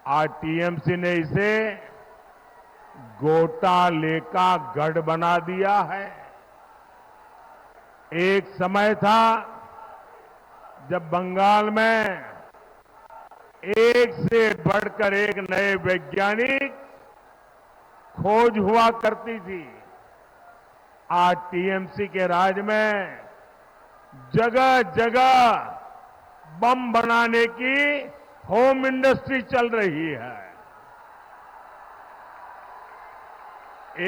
आज टीएमसी ने इसे घोटाले का गढ़ बना दिया है। एक समय था जब बंगाल में एक से बढ़कर एक नए वैज्ञानिक खोज हुआ करती थी। आज टीएमसी के राज में जगह जगह बम बनाने की होम इंडस्ट्री चल रही है।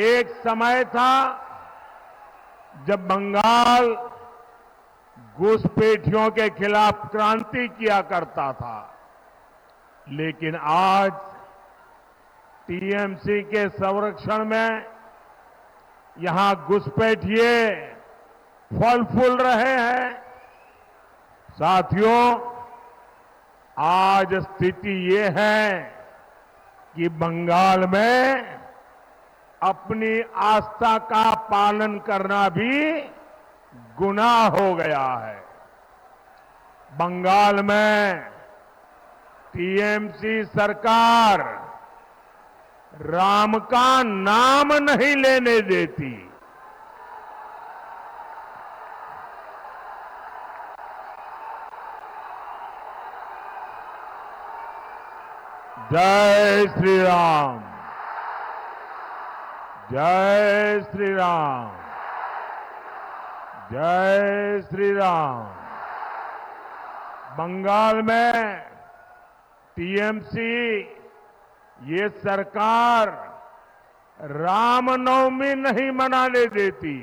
एक समय था जब बंगाल घुसपैठियों के खिलाफ क्रांति किया करता था, लेकिन आज टीएमसी के संरक्षण में यहां घुसपैठिए फल फूल रहे हैं। साथियों, आज स्थिति ये है कि बंगाल में अपनी आस्था का पालन करना भी गुनाह हो गया है। बंगाल में टीएमसी सरकार राम का नाम नहीं लेने देती। जय श्री राम, जय श्री राम, जय श्री राम। बंगाल में टीएमसी ये सरकार रामनवमी नहीं मनाने देती।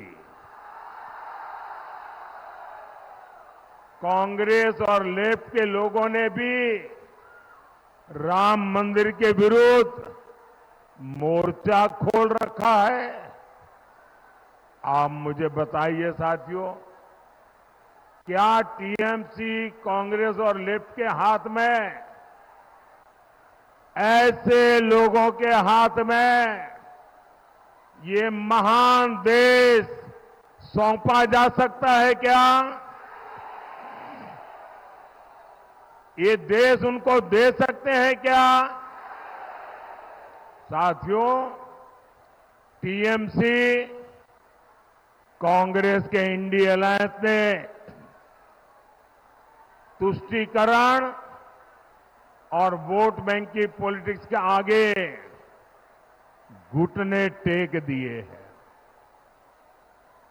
कांग्रेस और लेफ्ट के लोगों ने भी राम मंदिर के विरुद्ध मोर्चा खोल रखा है। आप मुझे बताइए साथियों, क्या टीएमसी, कांग्रेस और लेफ्ट के हाथ में, ऐसे लोगों के हाथ में ये महान देश सौंपा जा सकता है क्या? ये देश उनको दे सकते हैं क्या? साथियों, टीएमसी, कांग्रेस के इंडी अलायंस ने तुष्टीकरण और वोट बैंक की पॉलिटिक्स के आगे घुटने टेक दिए हैं।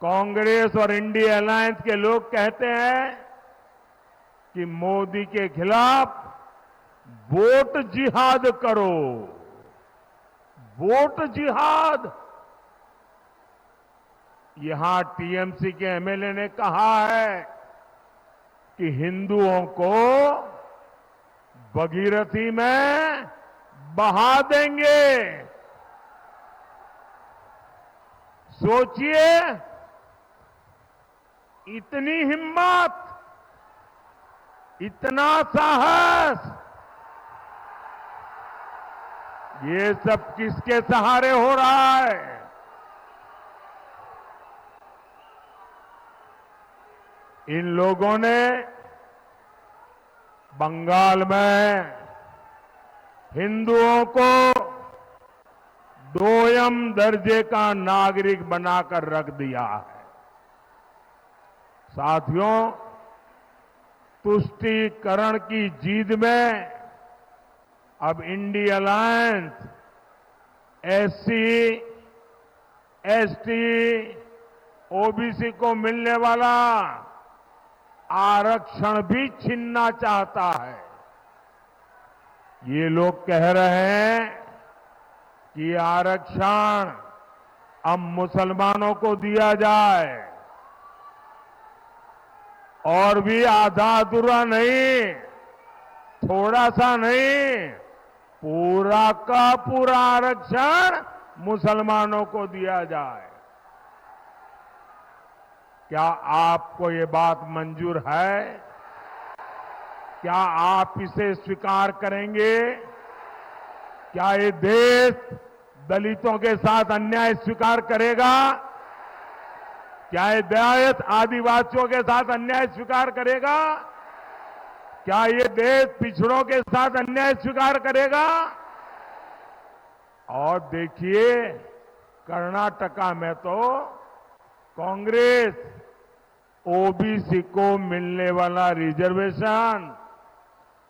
कांग्रेस और इंडी अलायंस के लोग कहते हैं कि मोदी के खिलाफ वोट जिहाद करो, वोट जिहाद। यहां टीएमसी के एमएलए ने कहा है कि हिंदुओं को भगीरथी में बहा देंगे। सोचिए, इतनी हिम्मत, इतना साहस, ये सब किसके सहारे हो रहा है? इन लोगों ने बंगाल में हिंदुओं को दोयम दर्जे का नागरिक बनाकर रख दिया है। साथियों, तुष्टीकरण की जीत में अब INDI alliance SC, ST, OBC को मिलने वाला आरक्षण भी छीनना चाहता है। ये लोग कह रहे हैं कि आरक्षण अब मुसलमानों को दिया जाए, और भी आधा अधूरा नहीं, थोड़ा सा नहीं, पूरा का पूरा आरक्षण मुसलमानों को दिया जाए। क्या आपको ये बात मंजूर है? क्या आप इसे स्वीकार करेंगे? क्या ये देश दलितों के साथ अन्याय स्वीकार करेगा? क्या ये दलित आदिवासियों के साथ अन्याय स्वीकार करेगा? क्या ये देश पिछड़ों के साथ अन्याय स्वीकार करेगा? और देखिए, कर्नाटका में तो कांग्रेस ओबीसी को मिलने वाला रिजर्वेशन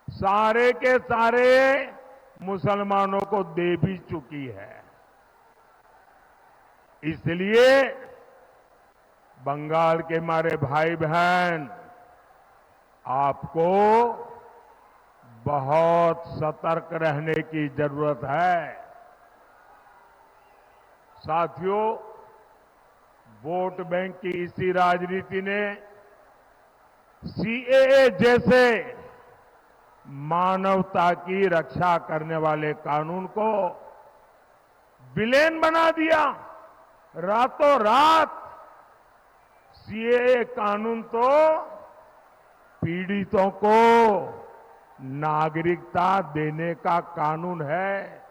सारे के सारे मुसलमानों को दे भी चुकी है। इसलिए बंगाल के हमारे भाई बहन, आपको बहुत सतर्क रहने की जरूरत है। साथियों, वोट बैंक की इसी राजनीति ने सीएए जैसे मानवता की रक्षा करने वाले कानून को विलेन बना दिया। रातों रात सीएए कानून तो पीड़ितों को नागरिकता देने का कानून है।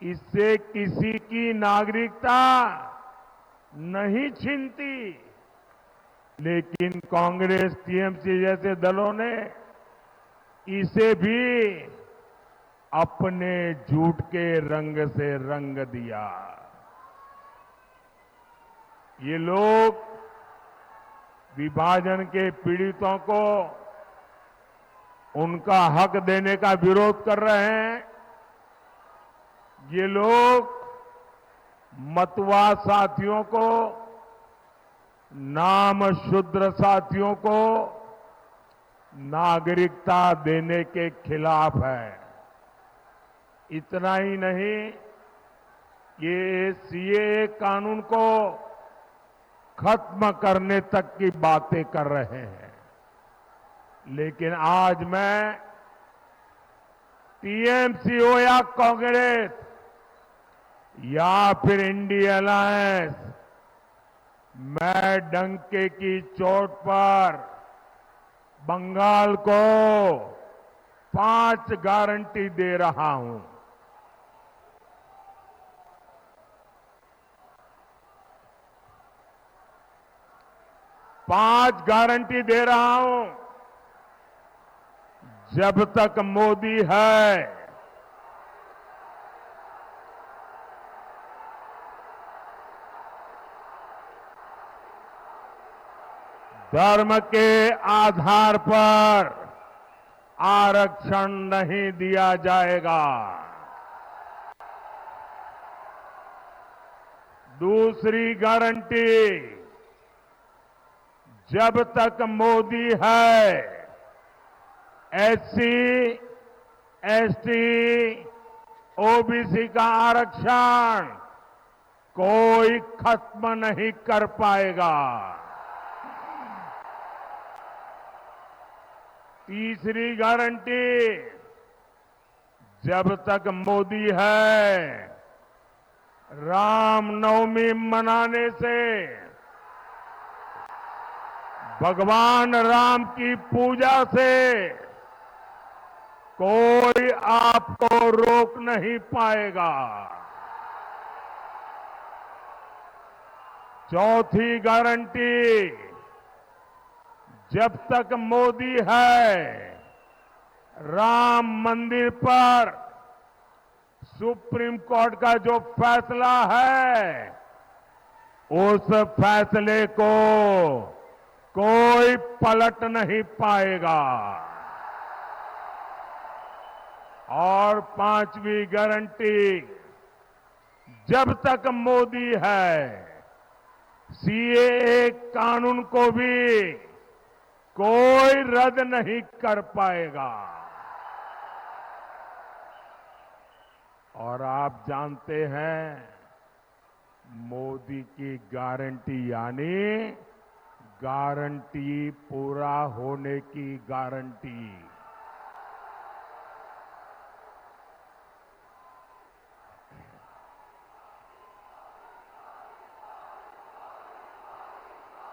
इससे किसी की नागरिकता नहीं छीनती, लेकिन कांग्रेस, टीएमसी जैसे दलों ने इसे भी अपने झूठ के रंग से रंग दिया। ये लोग विभाजन के पीड़ितों को उनका हक देने का विरोध कर रहे हैं। ये लोग मतवा साथियों को, नाम शूद्र साथियों को नागरिकता देने के खिलाफ है। इतना ही नहीं, ये सीएए कानून को खत्म करने तक की बातें कर रहे हैं। लेकिन आज मैं टीएमसी हो या कांग्रेस या फिर इंडिया अलायंस, मैं डंके की चोट पर बंगाल को 5 गारंटी दे रहा हूं। 5 गारंटी दे रहा हूं। जब तक मोदी है, धर्म के आधार पर आरक्षण नहीं दिया जाएगा। दूसरी गारंटी, जब तक मोदी है, एससी, एसटी, ओबीसी का आरक्षण कोई खत्म नहीं कर पाएगा। तीसरी गारंटी, जब तक मोदी है, रामनवमी मनाने से, भगवान राम की पूजा से कोई आपको रोक नहीं पाएगा। चौथी गारंटी, जब तक मोदी है, राम मंदिर पर सुप्रीम कोर्ट का जो फैसला है, उस फैसले को कोई पलट नहीं पाएगा। और 5वीं गारंटी, जब तक मोदी है, सीएए कानून को भी कोई रद्द नहीं कर पाएगा। और आप जानते हैं, मोदी की गारंटी यानी गारंटी पूरा होने की गारंटी।